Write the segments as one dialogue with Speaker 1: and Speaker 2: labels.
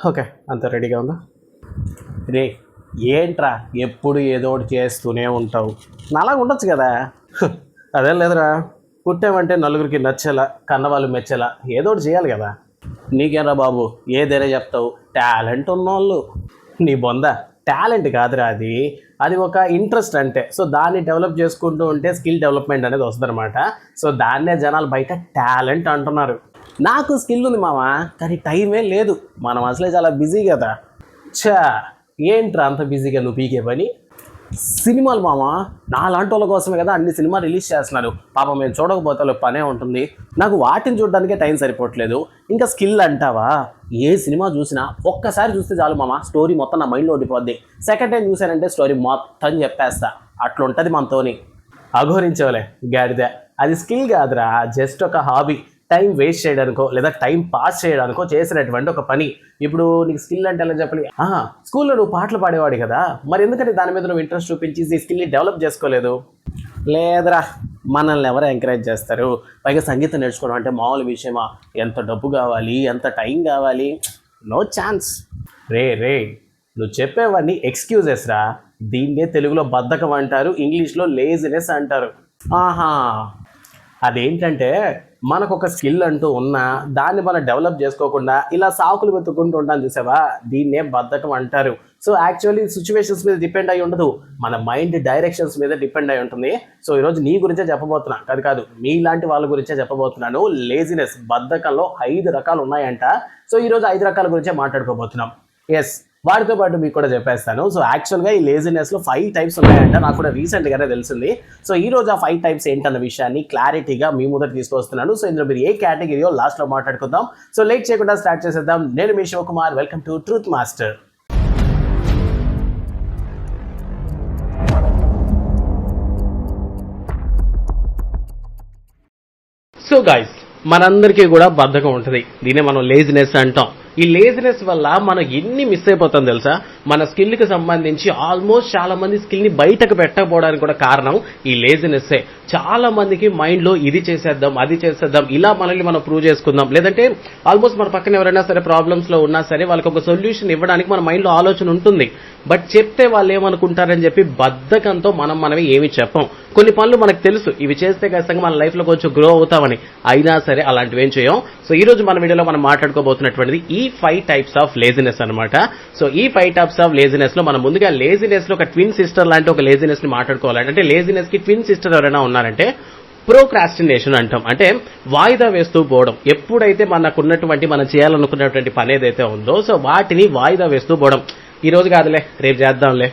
Speaker 1: Okay, అంత రెడీగా ఉందా? రే, ఏంట్రా ఎప్పుడు ఏదో ఒకటి చేస్తూనే ఉంటావు? నాలాగా ఉండొచ్చు కదా. అదేం లేదురా, పుట్టామంటే నలుగురికి నచ్చేలా, కన్నవాళ్ళు మెచ్చేలా ఏదో ఒకటి చేయాలి కదా. నీకేరా బాబు, ఏదైనా చెప్తావు. టాలెంట్ ఉన్నోళ్ళు. నీ బొంద టాలెంట్ కాదురా, అది అది ఒక ఇంట్రెస్ట్ అంటే. సో దాన్ని డెవలప్ చేసుకుంటూ ఉంటే స్కిల్ డెవలప్మెంట్ అనేది వస్తుంది అనమాట. సో దాన్నే జనాలు బయట టాలెంట్ అంటున్నారు. నాకు స్కిల్ ఉంది మామ, కానీ టైమే లేదు. మనం అసలే చాలా బిజీ కదా. చా, ఏంట్రా అంత బిజీగా నువ్వు పీకే పని? సినిమాలు మామ, నాలాంటి వాళ్ళ కోసమే కదా అన్ని సినిమాలు రిలీజ్ చేస్తున్నారు. పాపం మేము చూడకపోతే పనే ఉంటుంది. నాకు వాటిని చూడడానికే టైం సరిపోవట్లేదు. ఇంకా స్కిల్ అంటావా? ఏ సినిమా చూసినా ఒక్కసారి చూస్తే చాలు మామ, స్టోరీ మొత్తం నా మైండ్లో ఉండిపోద్ది. సెకండ్ టైం చూసానంటే స్టోరీ మొత్తం చెప్పేస్తా. అట్లుంటుంది మనతోని. అఘోరించవలే గాడిద, అది స్కిల్ కాదురా, జస్ట్ ఒక హాబీ. టైం వేస్ట్ చేయడానికో లేదా టైం పాస్ చేయడానికో చేసినటువంటి ఒక పని. ఇప్పుడు నీకు స్కిల్ అంటే ఎలా చెప్పాలి? స్కూల్లో నువ్వు పాటలు పాడేవాడి కదా, మరి ఎందుకంటే దాని మీద నువ్వు ఇంట్రెస్ట్ చూపించి ఈ స్కిల్ని డెవలప్ చేసుకోలేదు? లేదురా, మనల్ని ఎవరు ఎంకరేజ్ చేస్తారు? పైగా సంగీతం నేర్చుకోవడం అంటే మామూలు విషయమా? ఎంత డబ్బు కావాలి, ఎంత టైం కావాలి? No chance. రే, నువ్వు చెప్పేవన్నీ ఎక్స్క్యూజెస్ రా. దీన్నే తెలుగులో బద్ధకం అంటారు, ఇంగ్లీష్లో లేజినెస్ అంటారు. అదేంటంటే మనకు ఒక స్కిల్ అంటూ ఉన్నా దాన్ని మనం డెవలప్ చేసుకోకుండా ఇలా సాకులు వెతుక్కుంటూ ఉంటాను చూసావా, దీన్నే బద్ధకం అంటారు. సో యాక్చువల్లీ సిచ్యువేషన్స్ మీద డిపెండ్ అయి ఉండదు, మన మైండ్ డైరెక్షన్స్ మీద డిపెండ్ అయి ఉంటుంది. సో ఈరోజు నీ గురించే చెప్పబోతున్నా, కాదు మీలాంటి వాళ్ళ గురించే చెప్పబోతున్నాను. లేజినెస్, బద్ధకంలో 5 రకాలు ఉన్నాయంట. సో ఈరోజు 5 రకాల గురించే మాట్లాడుకోబోతున్నాం. ఎస్, వాటితో పాటు మీకు కూడా చెప్పేస్తాను. సో యాక్చువల్గా ఈ లేజినెస్లో 5 టైప్స్ ఉన్నాయంట, నాకు కూడా రీసెంట్గానే తెలిసింది. సో ఈ రోజు ఆ 5 టైప్స్ ఏంటన్న విషయాన్ని క్లారిటీగా మీ ముందర తీసుకొస్తున్నాను. సో ఇందులో మీరు ఏ కేటగిరీయో లాస్ట్లో మాట్లాడుకుందాం. సో లేట్ చేయకుండా స్టార్ట్ చేసేద్దాం. నేను మీ Shivakumar, welcome to truth master. So guys, మనందరికీ కూడా బద్ధకం ఉంటుంది, దీన్నే మనం లేజినెస్ అంటాం. ఈ లేజినెస్ వల్ల మనం ఎన్ని మిస్ అయిపోతాం తెలుసా? మన స్కిల్కి సంబంధించి ఆల్మోస్ట్ చాలా మంది స్కిల్ని బయటకు పెట్టకపోవడానికి కూడా కారణం ఈ లేజినెస్సే. చాలా మందికి మైండ్లో ఇది చేసేద్దాం, అది చేసేద్దాం, ఇలా మనల్ని మనం ప్రూవ్ చేసుకుందాం, లేదంటే ఆల్మోస్ట్ మన పక్కన ఎవరైనా సరే ప్రాబ్లమ్స్లో ఉన్నా సరే వాళ్ళకి ఒక సొల్యూషన్ ఇవ్వడానికి మన మైండ్లో ఆలోచన ఉంటుంది. బట్ చెప్తే వాళ్ళు ఏమనుకుంటారని చెప్పి బద్ధకంతో మనమే ఏమి చెప్పం. కొన్ని పనులు మనకు తెలుసు, ఇవి చేస్తే ఖచ్చితంగా మన లైఫ్లో కొంచెం గ్రో అవుతామని, అయినా సరే అలాంటివి ఏం చేయం. సో ఈ రోజు మన వీడియోలో మనం మాట్లాడుకోబోతున్నటువంటిది ఈ 5 టైప్స్ ఆఫ్ లేజినెస్ అనమాట. సో ఈ 5 టైప్స్ ఆఫ్ లేజినెస్ లో మనం ముందుగా లేజినెస్ లో ఒక ట్విన్ సిస్టర్ లాంటి ఒక లేజినెస్ ని మాట్లాడుకోవాలంటే, అంటే లేజినెస్ కి ట్విన్ సిస్టర్ ఎవరైనా ఉన్నారంటే ప్రోక్రాస్టినేషన్ అంటాం. అంటే వాయిదా వేస్తూ పోవడం. ఎప్పుడైతే మనకున్నటువంటి మనం చేయాలనుకున్నటువంటి పని ఏదైతే ఉందో సో వాటిని వాయిదా వేస్తూ పోవడం. ఈ రోజు కాదులే రేపు చేద్దాంలే,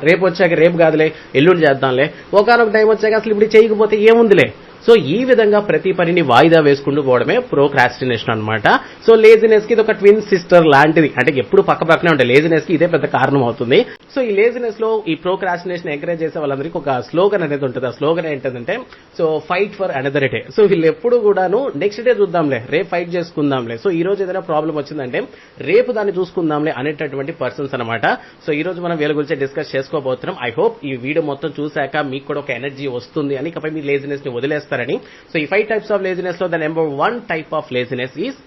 Speaker 1: రేపు వచ్చాక రేపు కాదులే ఎల్లుండి చేద్దాంలే, ఒకనొక టైం వచ్చాక అసలు ఇప్పుడు చేయకపోతే ఏముందిలే. సో ఈ విధంగా ప్రతి పనిని వాయిదా వేసుకుంటూ పోవడమే ప్రోక్రాస్టినేషన్ అనమాట. సో లేజినెస్ కి ఇది ఒక ట్విన్ సిస్టర్ లాంటిది, అంటే ఎప్పుడు పక్క పక్కనే ఉంటాయి. లేజినెస్ కి ఇదే పెద్ద కారణం అవుతుంది. సో ఈ లేజినెస్ లో ఈ ప్రోక్రాస్టినేషన్ ఎంకరేజ్ చేసే వాళ్ళందరికీ ఒక స్లోగన్ అనేది ఉంటుంది. ఆ స్లోగన్ ఏంటంటే so fight for another day. So వీళ్ళు ఎప్పుడు కూడాను నెక్స్ట్ డే చూద్దాంలే, రేపు ఫైట్ చేసుకుందాంలే, సో ఈ రోజు ఏదైనా ప్రాబ్లం వచ్చిందంటే రేపు దాన్ని చూసుకుందాంలే అనేటటువంటి పర్సన్స్ అనమాట. సో ఈ రోజు మనం వీళ్ళ గురించి డిస్కస్ చేసుకోబోతున్నాం. ఐ హోప్ ఈ వీడియో మొత్తం చూశాక మీకు కూడా ఒక ఎనర్జీ వస్తుంది అని, ఇకపై మీ లేజినెస్ ని వదిలేస్తారని. సో ఈ 5 టైప్స్ ఆఫ్ లేజినెస్ లో the number 1 type of laziness is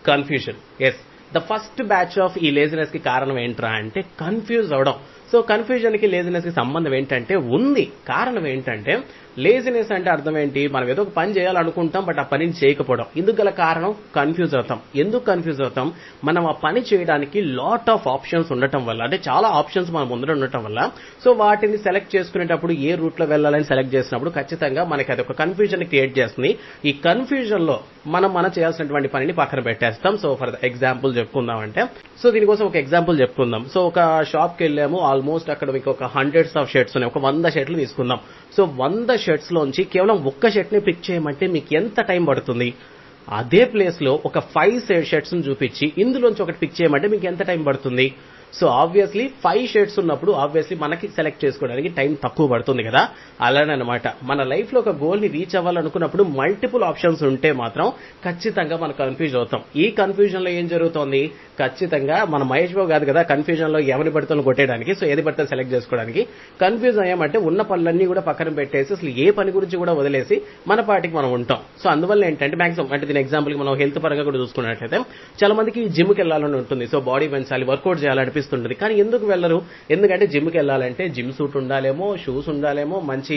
Speaker 1: confusion. Yes, the first batch of ఈ లేజినెస్ కి కారణం ఏంట్రా అంటే కన్ఫ్యూజ్ అవడం. సో కన్ఫ్యూజన్ కి లేజినెస్ కి సంబంధం ఏంటంటే ఉంది. కారణం ఏంటంటే లేజినెస్ అంటే అర్థం ఏంటి? మనం ఏదో ఒక పని చేయాలనుకుంటాం బట్ ఆ పనిని చేయకపోవడం. ఇందుకు గల కారణం కన్ఫ్యూజ్ అవుతాం. ఎందుకు కన్ఫ్యూజ్ అవుతాం? మనం ఆ పని చేయడానికి లాట్ ఆఫ్ ఆప్షన్స్ ఉండటం వల్ల, అంటే చాలా ఆప్షన్స్ మన ముందర ఉండటం వల్ల, సో వాటిని సెలెక్ట్ చేసుకునేటప్పుడు ఏ రూట్ లో వెళ్ళాలని సెలెక్ట్ చేసినప్పుడు ఖచ్చితంగా మనకి అది ఒక కన్ఫ్యూజన్ క్రియేట్ చేస్తుంది. ఈ కన్ఫ్యూజన్ లో మనం చేయాల్సినటువంటి పనిని పక్కన పెట్టేస్తాం. సో ఫర్ ఎగ్జాంపుల్ చెప్పుకుందాం అంటే, సో దీనికోసం ఒక ఎగ్జాంపుల్ చెప్పుకుందాం. సో ఒక షాప్ కి వెళ్ళాము, ఆల్మోస్ట్ అక్కడ మీకు ఒక 100s ఆఫ్ షర్ట్స్ ఉన్నాయి, ఒక 100 షర్ట్లు తీసుకుందాం. సో 100 షర్ట్స్ లోంచి కేవలం ఒక్క షర్ట్ ని పిక్ చేయమంటే మీకు ఎంత టైం పడుతుంది? అదే ప్లేస్ లో ఒక 5 షర్ట్స్ ని చూపించి ఇందులోంచి ఒకటి పిక్ చేయమంటే మీకు ఎంత టైం పడుతుంది? సో ఆబ్వియస్లీ 5 షేడ్స్ ఉన్నప్పుడు ఆబ్వియస్లీ మనకి సెలెక్ట్ చేసుకోవడానికి టైం తక్కువ పడుతుంది కదా. అలానే అనమాట మన లైఫ్ లో ఒక గోల్ ని రీచ్ అవ్వాలనుకున్నప్పుడు మల్టిపుల్ ఆప్షన్స్ ఉంటే మాత్రం ఖచ్చితంగా మనం కన్ఫ్యూజ్ అవుతాం. ఈ కన్ఫ్యూజన్ లో ఏం జరుగుతోంది, ఖచ్చితంగా మన మహేష్ బాబు కాదు కదా కన్ఫ్యూజన్ లో ఎవరి పడితే కొట్టేయడానికి, సో ఏది పడితే సెలెక్ట్ చేసుకోవడానికి. కన్ఫ్యూజ్ అయ్యామంటే ఉన్న పనులన్నీ కూడా పక్కన పెట్టేసి అసలు ఏ పని గురించి కూడా వదిలేసి మన పాటికి మనం ఉంటాం. సో అందువల్ల ఏంటంటే మాక్సిమం అంటే దీని ఎగ్జాంపుల్ కి మనం హెల్త్ పరంగా కూడా చూసుకున్నట్లయితే చాలా మందికి జిమ్ కి వెళ్ళాలని ఉంటుంది, సో బాడీ పెంచాలి, వర్కౌట్ చేయాలనిపిస్తుంటుంది. కానీ ఎందుకు వెళ్ళరు, ఎందుకంటే జిమ్ కి వెళ్ళాలంటే జిమ్ సూట్ ఉండాలేమో, షూస్ ఉండాలేమో, మంచి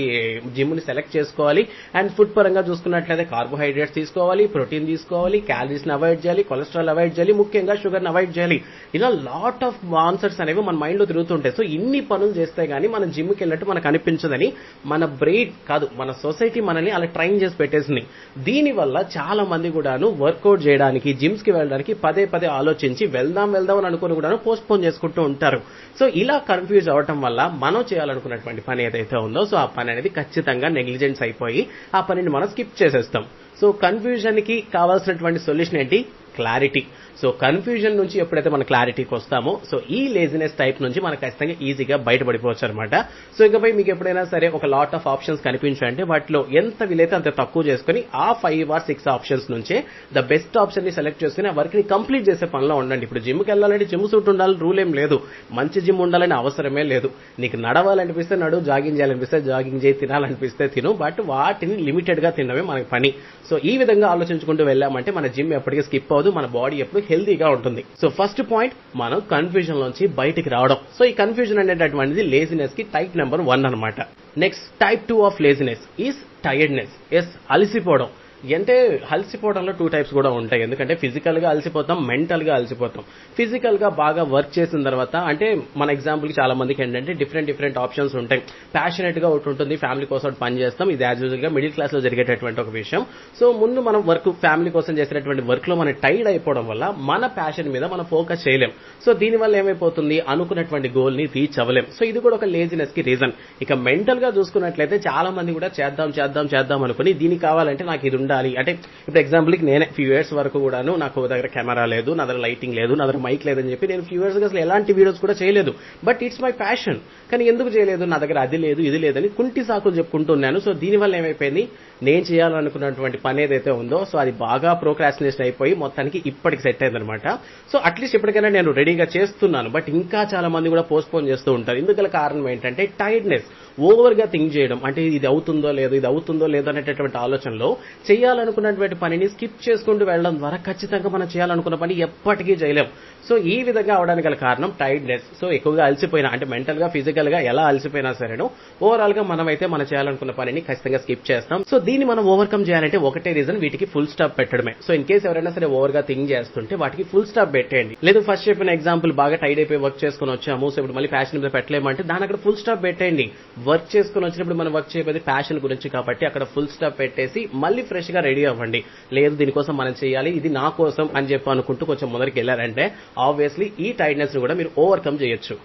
Speaker 1: జిమ్ ని సెలెక్ట్ చేసుకోవాలి. అండ్ ఫుడ్ పరంగా చూసుకున్నట్లయితే కార్బోహైడ్రేట్స్ తీసుకోవాలి, ప్రోటీన్ తీసుకోవాలి, క్యాలరీస్ ని అవాయిడ్ చేయాలి, కొలెస్ట్రాల్ అవాయిడ్ చేయాలి, ముఖ్యంగా షుగర్ ని అవాయిడ్ చేయాలి. ఇలా లాట్ ఆఫ్ ఆన్సర్స్ అనేవి మన మైండ్ లో తిరుగుతుంటాయి. సో ఇన్ని పనులు చేస్తే గానీ మనం జిమ్ కి వెళ్ళినట్టు మనకు అనిపించదని మన బ్రెయిన్ కాదు మన సొసైటీ మనల్ని అలా ట్రైన్ చేసి పెట్టేసింది. దీనివల్ల చాలా మంది కూడాను వర్కౌట్ చేయడానికి, జిమ్స్ కి వెళ్ళడానికి పదే పదే ఆలోచించి వెళ్దాం అని అనుకుని కూడా పోస్ట్ పోన్ చేసుకుంటూ ఉంటారు. సో ఇలా కన్ఫ్యూజ్ అవటం వల్ల మనం చేయాలనుకున్నటువంటి పని ఏదైతే ఉందో సో ఆ పని అనేది ఖచ్చితంగా నెగ్లిజెన్స్ అయిపోయి ఆ పనిని మనం స్కిప్ చేసేస్తాం. సో కన్ఫ్యూజన్ కి కావాల్సినటువంటి సొల్యూషన్ ఏంటి, క్లారిటీ. సో కన్ఫ్యూజన్ నుంచి ఎప్పుడైతే మన క్లారిటీకి వస్తామో సో ఈ లేజినెస్ టైప్ నుంచి మనకు ఖచ్చితంగా ఈజీగా బయటపడిపోవచ్చు అనమాట. సో ఇకపై మీకు ఎప్పుడైనా సరే ఒక లాట్ ఆఫ్ ఆప్షన్స్ కనిపించాయంటే వాటిలో ఎంత వీలైతే అంత తక్కువ చేసుకుని ఆ 5 or 6 ఆప్షన్స్ నుంచే ద బెస్ట్ ఆప్షన్ ని సెలెక్ట్ చేసుకుని ఆ వర్క్ ని కంప్లీట్ చేసే పనిలో ఉండండి. ఇప్పుడు జిమ్కి వెళ్ళాలంటే జిమ్ సూట్ ఉండాలని రూల్ ఏం లేదు, మంచి జిమ్ ఉండాలని అవసరమే లేదు. నీకు నడవాలనిపిస్తే నడు, జాగింగ్ చేయాలనిపిస్తే జాగింగ్ చేయి, తినాలనిపిస్తే తిను, బట్ వాటిని లిమిటెడ్ గా తినడమే మనకి పని. సో ఈ విధంగా ఆలోచించుకుంటూ వెళ్ళామంటే మన జిమ్ ఎప్పటికీ స్కిప్ అవ్వదు, మన బాడీ ఎప్పుడు హెల్తీగా ఉంటుంది. సో ఫస్ట్ పాయింట్ మనం కన్ఫ్యూజన్ లోంచి బయటికి రావడం. సో ఈ కన్ఫ్యూజన్ అనేటటువంటిది లేజినెస్ కి టైప్ నెంబర్ 1 అనమాట. Next type 2 of laziness is tiredness. Yes, అలసిపోవడం. అంటే అలసిపోవడంలో 2 టైప్స్ కూడా ఉంటాయి. ఎందుకంటే ఫిజికల్ గా అలసిపోతాం, మెంటల్ గా అలసిపోతాం. ఫిజికల్ గా బాగా వర్క్ చేసిన తర్వాత అంటే మన ఎగ్జాంపుల్ కి చాలా మందికి ఏంటంటే డిఫరెంట్ ఆప్షన్స్ ఉంటాయి. ప్యాషనెట్ గా ఒకటి ఉంటుంది, ఫ్యామిలీ కోసం పని చేస్తాం, ఇది యాజ్ యూజువల్ గా మిడిల్ క్లాస్ లో జరిగేటటువంటి ఒక విషయం. సో ముందు మనం వర్క్ ఫ్యామిలీ కోసం చేసేటటువంటి వర్క్ లో మనం టైర్డ్ అయిపోవడం వల్ల మన ప్యాషన్ మీద మనం ఫోకస్ చేయలేం. సో దీనివల్ల ఏమైపోతుంది, అనుకున్నటువంటి గోల్ ని రీచ్ అవ్వలేం. సో ఇది కూడా ఒక లేజినెస్ కి రీజన్. ఇక మెంటల్ గా చూసుకున్నట్లయితే చాలా మంది కూడా చేద్దాం అనుకుని దీనికి కావాలంటే నాకు ఇది ఉండాలి. అంటే ఇప్పుడు ఎగ్జాంపుల్ కి నేనే ఫ్యూ ఇయర్స్ వరకు కూడాను నాకు దగ్గర కెమెరా లేదు, నా దగ్గర లైటింగ్ లేదు, నా దగ్గర మైక్ లేదని చెప్పి నేను ఫ్యూ ఇయర్స్ గా అసలు ఎలాంటి వీడియోస్ కూడా చేయలేదు. But it's my passion. కానీ ఎందుకు చేయలేదు, నా దగ్గర అది లేదు ఇది లేదని కుంటి సాకులు చెప్పుకుంటున్నాను. సో దీనివల్ల ఏమైపోయింది, నేను చేయాలనుకున్నటువంటి పని ఏదైతే ఉందో సో అది బాగా ప్రోక్రాస్టినేషన్ అయిపోయి మొత్తానికి ఇప్పటికి సెట్ అయిందనమాట. సో అట్లీస్ట్ ఇప్పటికైనా నేను రెడీగా చేస్తున్నాను, బట్ ఇంకా చాలా మంది కూడా పోస్ట్ పోన్ చేస్తూ ఉంటారు. ఇందుకు కారణం ఏంటంటే టైర్డ్నెస్, ఓవర్ గా థింక్ చేయడం. అంటే ఇది అవుతుందో లేదో అనేటటువంటి ఆలోచనలో చేయాలనుకున్నటువంటి పనిని స్కిప్ చేసుకుంటూ వెళ్ళడం ద్వారా ఖచ్చితంగా మనం చేయాలనుకున్న పని ఎప్పటికీ చేయలేం. సో ఈ విధంగా అవడానికి గల కారణం టైర్డ్నెస్. సో ఎక్కువగా అలసిపోయినా అంటే మెంటల్ గా ఫిజికల్ గా ఎలా అలసిపోయినా సరేను ఓవరాల్ గా మనమైతే మనం చేయాలనుకున్న పనిని ఖచ్చితంగా స్కిప్ చేస్తాం. సో దీన్ని మనం ఓవర్కమ్ చేయాలంటే ఒకటే రీజన్, వీటికి ఫుల్ స్టాప్ పెట్టడమే. సో ఇన్ కేసు ఎవరైనా సరే ఓవర్ గా థింక్ చేస్తుంటే వాటికి ఫుల్ స్టాప్ పెట్టేయండి. లేదు ఫస్ట్ చెప్పిన ఎగ్జాంపుల్ బాగా టైర్డ్ అయిపోయి వర్క్ చేసుకుని వచ్చాము, సో ఇప్పుడు మళ్ళీ ప్యాషన్ మీద పెట్టలేమంటే దాని అక్కడ ఫుల్ స్టాప్ పెట్టేయండి. వర్క్ చేసుకుని వచ్చినప్పుడు మనం వర్క్ చేయబోయేది ప్యాషన్ గురించి కాబట్టి అక్కడ ఫుల్ స్టాప్ పెట్టేసి మళ్ళీ ఫ్రెష్ గా రెడీ అవ్వండి. లేదు దీనికోసం మనం చేయాలి, ఇది నా కోసం అని చెప్పి అనుకుంటూ కొంచెం మొదటికి వెళ్ళారంటే ఆబ్వియస్లీ ఈ టైర్డ్నెస్ ని కూడా మీరు ఓవర్కమ్ చేయొచ్చు.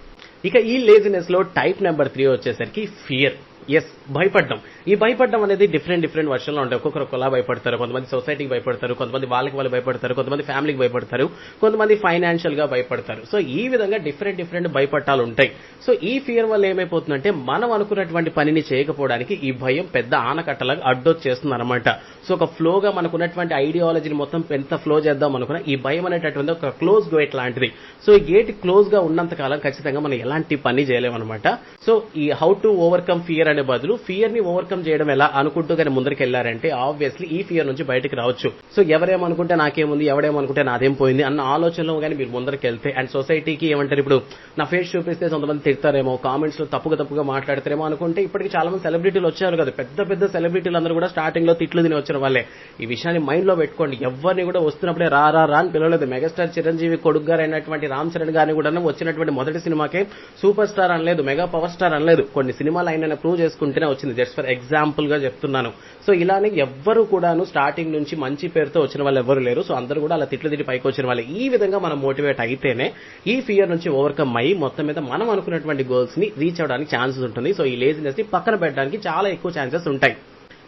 Speaker 1: ఇక ఈ లేజినెస్ లో టైప్ నెంబర్ 3 వచ్చేసరికి ఫియర్. ఎస్, భయపడ్డం. ఈ భయపడడం అనేది డిఫరెంట్ వర్షన్లో ఉంటాయి. ఒక్కొక్కరు ఒకలా భయపడతారు. కొంతమంది సొసైటీకి భయపడతారు, కొంతమంది వాళ్ళు భయపడతారు, కొంతమంది ఫ్యామిలీకి భయపడతారు, కొంతమంది ఫైనాన్షియల్ గా భయపడతారు. సో ఈ విధంగా డిఫరెంట్ భయపట్టాలు ఉంటాయి. సో ఈ ఫియర్ వల్ల ఏమైపోతుందంటే మనం అనుకున్నటువంటి పనిని చేయకపోవడానికి ఈ భయం పెద్ద ఆనకట్టలాగా అడ్డొచ్చేస్తుంది అనమాట. సో ఒక ఫ్లోగా మనకున్నటువంటి ఐడియాలజీని మొత్తం ఎంత ఫ్లో చేద్దాం అనుకున్నా ఈ భయం అనేటటువంటి ఒక క్లోజ్ గేట్ లాంటిది. సో ఈ గేట్ క్లోజ్ గా ఉన్నంత కాలం ఖచ్చితంగా మనం ఎలాంటి పని చేయలేమన్నమాట. సో ఈ హౌ టు ఓవర్కమ్ ఫియర్ అనే బదులు ఫియర్ ని ఓవర్కమ్ చేయడం ఎలా అనుకుంటూ కానీ ముందరికి వెళ్లారంటే ఆబ్వియస్లీ ఈ ఫియర్ నుంచి బయటకు రావచ్చు. సో ఎవరేమనుకుంటే నాకేముంది, ఎవడేమనుకుంటే నాదేం పోయింది అన్న ఆలోచనలో కానీ మీరు ముందరికి వెళ్తే అండ్ సొసైటీకి ఏమంటారు, ఇప్పుడు నా ఫేస్ చూపిస్తే కొంతమంది తిడతారేమో, కామెంట్స్ లో తప్పుగా మాట్లాడతారేమో అనుకుంటే ఇప్పటికి చాలా మంది సెలబ్రిటీలు వచ్చారు కదా, పెద్ద సెలబ్రిటీలు అందరూ కూడా స్టార్టింగ్ లో తిట్లు తిని వచ్చిన వాళ్ళే. ఈ విషయాన్ని మైండ్ లో పెట్టుకోండి. ఎవరిని కూడా వస్తున్నప్పుడే రా అని పిలవలేదు. మెగాస్టార్ చిరంజీవి కొడుకు గారు అయినటువంటి రామ్ చరణ్ గారిని కూడా వచ్చినటువంటి మొదటి సినిమాకే సూపర్ స్టార్ అనలేదు, మెగా పవర్ స్టార్ అనలేదు. కొన్ని సినిమాలు ఆయన ప్రూవ్ చేసుకుంటేనే వచ్చింది. జస్ట్ ఫర్ ఎగ్జాంపుల్ గా చెప్తున్నాను. సో ఇలానే ఎవ్వరు కూడాను స్టార్టింగ్ నుంచి మంచి పేరుతో వచ్చిన వాళ్ళు ఎవరు లేరు. సో అందరూ కూడా అలా తిట్లు పైకి వచ్చిన వాళ్ళే. ఈ విధంగా మనం మోటివేట్ అయితేనే ఈ ఫియర్ నుంచి ఓవర్కమ్ అయ్యి మొత్తం మీద మనం అనుకున్నటువంటి గోల్స్ ని రీచ్ అవడానికి ఛాన్సెస్ ఉంటుంది. సో ఈ లేజినెస్ ని పక్కన పెట్టడానికి చాలా ఎక్కువ ఛాన్సెస్ ఉంటాయి.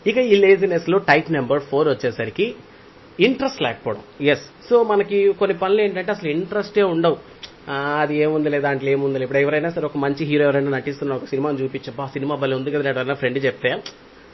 Speaker 1: ఇక ఈ లేజినెస్ లో టైప్ నెంబర్ 4 వచ్చేసరికి ఇంట్రెస్ట్ లేకపోవడం. ఎస్, సో మనకి కొన్ని పనులు ఏంటంటే అసలు ఇంట్రెస్టే ఉండవు. అది ఏముందిలే దాంట్లో ఏముందిలే. ఇప్పుడు ఎవరైనా సరే ఒక మంచి హీరో ఎవరైనా నటిస్తున్న ఒక సినిమాని చూపించబ్బా సినిమా భలే ఉంది కదా ఎవరైనా ఫ్రెండ్ చెప్తే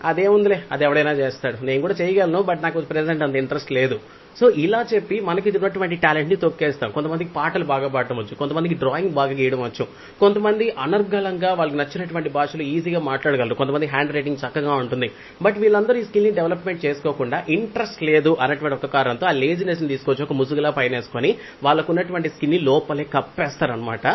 Speaker 1: అదేముందిలే అది ఎవడైనా చేస్తాడు, నేను కూడా చేయగలను, బట్ నాకు ప్రెసెంట్ అంత ఇంట్రెస్ట్ లేదు. సో ఇలా చెప్పి మనకి ఉన్నటువంటి టాలెంట్ ని తొక్కేస్తాం. కొంతమందికి పాటలు బాగా పాడటం వచ్చు, కొంతమందికి డ్రాయింగ్ బాగా గీయడం వచ్చు, కొంతమంది అనర్గళంగా వాళ్ళకి నచ్చినటువంటి భాషలో ఈజీగా మాట్లాడగలరు, కొంతమంది హ్యాండ్ రైటింగ్ చక్కగా ఉంటుంది. బట్ వీళ్ళందరూ ఈ స్కిల్ ని డెవలప్మెంట్ చేసుకోకుండా ఇంట్రెస్ట్ లేదు అనేటువంటి ఒక కారణంతో ఆ లేజినెస్ ని తీసుకొచ్చి ఒక ముసుగులా పైన వేసుకొని వాళ్ళకు ఉన్నటువంటి స్కిల్ ని లోపలే కప్పేస్తారనమాట.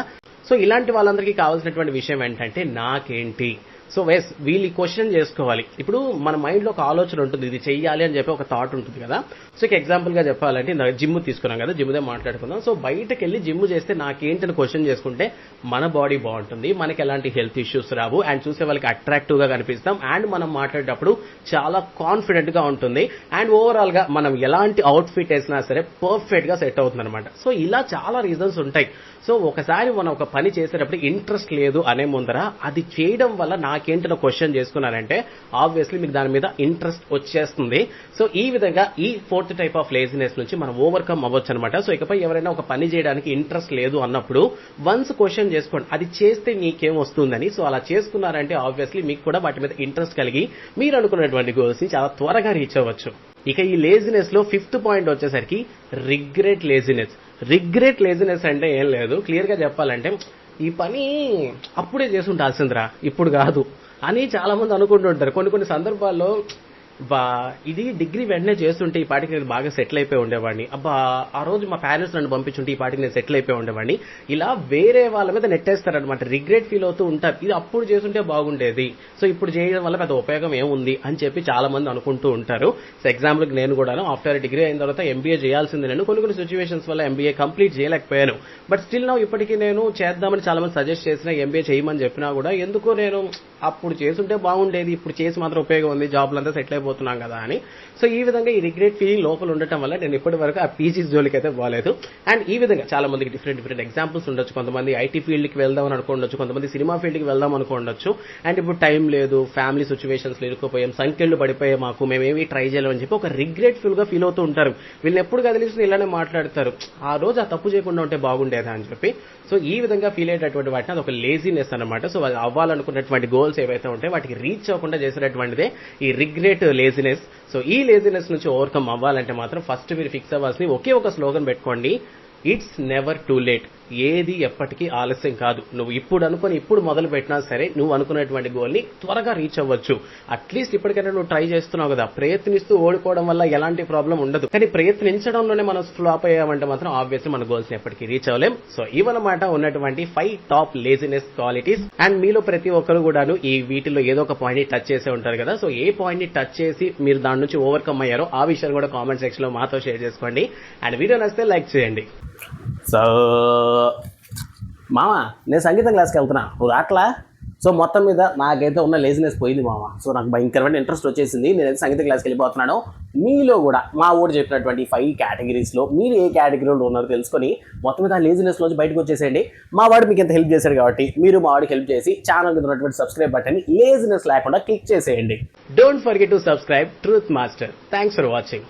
Speaker 1: సో ఇలాంటి వాళ్ళందరికీ కావాల్సినటువంటి విషయం ఏంటంటే నాకేంటి. సో వెస్ వీళ్ళు క్వశ్చన్ చేసుకోవాలి. ఇప్పుడు మన మైండ్ లో ఒక ఆలోచన ఉంటుంది, ఇది చెయ్యాలి అని చెప్పి ఒక థాట్ ఉంటుంది కదా. సో ఇక ఎగ్జాంపుల్ గా చెప్పాలంటే జిమ్ తీసుకున్నాం కదా, జిమ్దే మాట్లాడుకుందాం. సో బయటకు వెళ్ళి జిమ్ చేస్తే నాకేంటని క్వశ్చన్ చేసుకుంటే మన బాడీ బాగుంటుంది, మనకి ఎలాంటి హెల్త్ ఇష్యూస్ రావు, అండ్ చూసే వాళ్ళకి అట్రాక్టివ్ గా కనిపిస్తాం, అండ్ మనం మాట్లాడేటప్పుడు చాలా కాన్ఫిడెంట్ గా ఉంటుంది, అండ్ ఓవరాల్ గా మనం ఎలాంటి అవుట్ ఫిట్ వేసినా సరే పర్ఫెక్ట్ గా సెట్ అవుతుంది అనమాట. సో ఇలా చాలా రీజన్స్ ఉంటాయి. సో ఒకసారి మనం ఒక పని చేసేటప్పుడు ఇంట్రెస్ట్ లేదు అనే ముందర అది చేయడం వల్ల నాకేంటో క్వశ్చన్ చేసుకున్నారంటే ఆబ్వియస్లీ మీకు దాని మీద ఇంట్రెస్ట్ వచ్చేస్తుంది. సో ఈ విధంగా ఈ 4th టైప్ ఆఫ్ లేజినెస్ నుంచి మనం ఓవర్కమ్ అవ్వచ్చు అనమాట. సో ఇకపై ఎవరైనా ఒక పని చేయడానికి ఇంట్రెస్ట్ లేదు అన్నప్పుడు వన్స్ క్వశ్చన్ చేసుకోండి అది చేస్తే మీకేం వస్తుందని. సో అలా చేసుకున్నారంటే ఆబ్వియస్లీ మీకు కూడా వాటి మీద ఇంట్రెస్ట్ కలిగి మీరు అనుకున్నటువంటి గోల్స్ ని చాలా త్వరగా రీచ్ అవ్వచ్చు. ఇక ఈ లేజినెస్ లో 5th పాయింట్ వచ్చేసరికి రిగ్రెట్ లేజినెస్. రిగ్రెట్ లేజినెస్ అంటే ఏం లేదు, క్లియర్ గా చెప్పాలంటే ఈ పని అప్పుడే చేసి ఉండాల్సిందిరా ఇప్పుడు కాదు అని చాలా మంది అనుకుంటుంటారు. కొన్ని సందర్భాల్లో ఇది డిగ్రీ వెంటనే చేస్తుంటే ఈ పాటికి నేను బాగా సెటిల్ అయిపోయి ఉండేవాడిని, అబ్బా ఆ రోజు మా పేరెంట్స్ నన్ను పంపించుంటే ఈ పాటికి నేను సెటిల్ అయిపోయి ఉండేవాడిని, ఇలా వేరే వాళ్ళ మీద నెట్టేస్తారనమాట. రిగ్రెట్ ఫీల్ అవుతూ ఉంటారు, ఇది అప్పుడు చేస్తుంటే బాగుండేది, సో ఇప్పుడు చేయడం వల్ల పెద్ద ఉపయోగం ఏముంది అని చెప్పి చాలా మంది అనుకుంటూ ఉంటారు. సో ఎగ్జాంపుల్ నేను కూడా ఆఫ్టర్ డిగ్రీ అయిన తర్వాత ఎంబీఏ చేయాల్సింది, నేను కొన్ని సిచ్యువేషన్స్ వల్ల ఎంబీఏ కంప్లీట్ చేయలేకపోయాను. బట్ స్టిల్ నా ఇప్పటికీ నేను చేద్దామని చాలా మంది సజెస్ట్ చేసినా ఎంబీఏ చేయమని చెప్పినా కూడా ఎందుకో నేను అప్పుడు చేస్తుంటే బాగుండేది, ఇప్పుడు చేసి మాత్రం ఉపయోగం ఉంది, జాబ్లంతా సెటిల్ అయిపోతున్నాం కదా అని. సో ఈ విధంగా ఈ రిగ్రెట్ ఫీలింగ్ లోపల ఉండటం వల్ల నేను ఇప్పటి వరకు ఆ పీజీ జోలికి అయితే పోలేదు. అండ్ ఈ విధంగా చాలా మందికి డిఫరెంట్ ఎగ్జాంపుల్స్ ఉండొచ్చు. కొంతమంది ఐటీ ఫీల్డ్ కి వెళ్దామని అనుకోవచ్చు, కొంతమంది సినిమా ఫీల్డ్ కి వెళ్దాం అనుకోవచ్చు. అండ్ ఇప్పుడు టైం లేదు, ఫ్యామిలీ సిచ్యువేషన్స్ ఇరుక్కుపోయాం, సంఖ్యలు పడిపోయాయి, మాకు మేమేమి ట్రై చేయలేమని చెప్పి ఒక రిగ్రెట్ ఫుల్ గా ఫీల్ అవుతూ ఉంటారు. వీళ్ళని ఎప్పుడు కదిలిస్తే ఇలానే మాట్లాడతారు, ఆ రోజు ఆ తప్పు చేయకుండా ఉంటే బాగుండేదా అని చెప్పి. సో ఈ విధంగా ఫీల్ అయ్యేటటువంటి వాటిని అది ఒక లేజినెస్ అనమాట. సో అది అవ్వాలనుకున్నటువంటి గోల్స్ ఏవైతే ఉంటాయో వాటికి రీచ్ అవ్వకుండా చేసేటటువంటిదే ఈ రిగ్రెట్ లేజినెస్. సో ఈ లేజినెస్ నుంచి ఓవర్కమ్ అవ్వాలంటే మాత్రం ఫస్ట్ మీరు ఫిక్స్ అవ్వాల్సింది ఒకే ఒక స్లోగన్ పెట్టుకోండి, ఇట్స్ నెవర్ టూ లేట్. ఏది ఎప్పటికీ ఆలస్యం కాదు. నువ్వు ఇప్పుడు అనుకుని ఇప్పుడు మొదలు పెట్టినా సరే నువ్వు అనుకున్నటువంటి గోల్ ని త్వరగా రీచ్ అవ్వచ్చు. అట్లీస్ట్ ఇప్పటికైనా నువ్వు ట్రై చేస్తున్నావు కదా, ప్రయత్నిస్తూ ఓడిపోవడం వల్ల ఎలాంటి ప్రాబ్లం ఉండదు, కానీ ప్రయత్నించడంలోనే మనం ఫ్లాప్ అయ్యామంటే మాత్రం ఆబ్వియస్లీ మన గోల్స్ ని ఎప్పటికీ రీచ్ అవ్వలేం. సో ఇవన్నమాట ఉన్నటువంటి 5 టాప్ లేజినెస్ క్వాలిటీస్. అండ్ మీలో ప్రతి ఒక్కరు కూడాను ఈ వీటిలో ఏదో ఒక పాయింట్ ని టచ్ చేసే ఉంటారు కదా. సో ఏ పాయింట్ ని టచ్ చేసి మీరు దాని నుంచి ఓవర్కమ్ అయ్యారో ఆ విషయాన్ని కూడా కామెంట్ సెక్షన్ లో మాతో షేర్ చేసుకోండి. అండ్ వీడియో నచ్చితే లైక్ చేయండి. సో మామ నేను సంగీతం క్లాస్కి వెళ్తున్నా, నువ్వు రాట్లా? సో మొత్తం మీద నాకైతే ఉన్న లేజినెస్ పోయింది మామ. సో నాకు భయంకరమైన ఇంట్రెస్ట్ వచ్చేసింది, నేనైతే సంగీత క్లాస్కి వెళ్ళిపోతున్నాను. మీలో కూడా మా ఊరు చెప్పినటువంటి 5 కేటగిరీస్లో మీరు ఏ కేటగిరీలో ఉన్నారో తెలుసుకొని మొత్తం మీద ఆ లేజినెస్ నుంచి బయటకు వచ్చేసేయండి. మా వాడు మీకు ఎంత హెల్ప్ చేశాడు కాబట్టి మీరు మా వాడికి హెల్ప్ చేసి ఛానల్ మీద ఉన్నటువంటి సబ్స్క్రైబ్ బటన్ లేజినెస్ లేకుండా క్లిక్ చేసేయండి. Don't forget to subscribe truth master. Thanks for watching.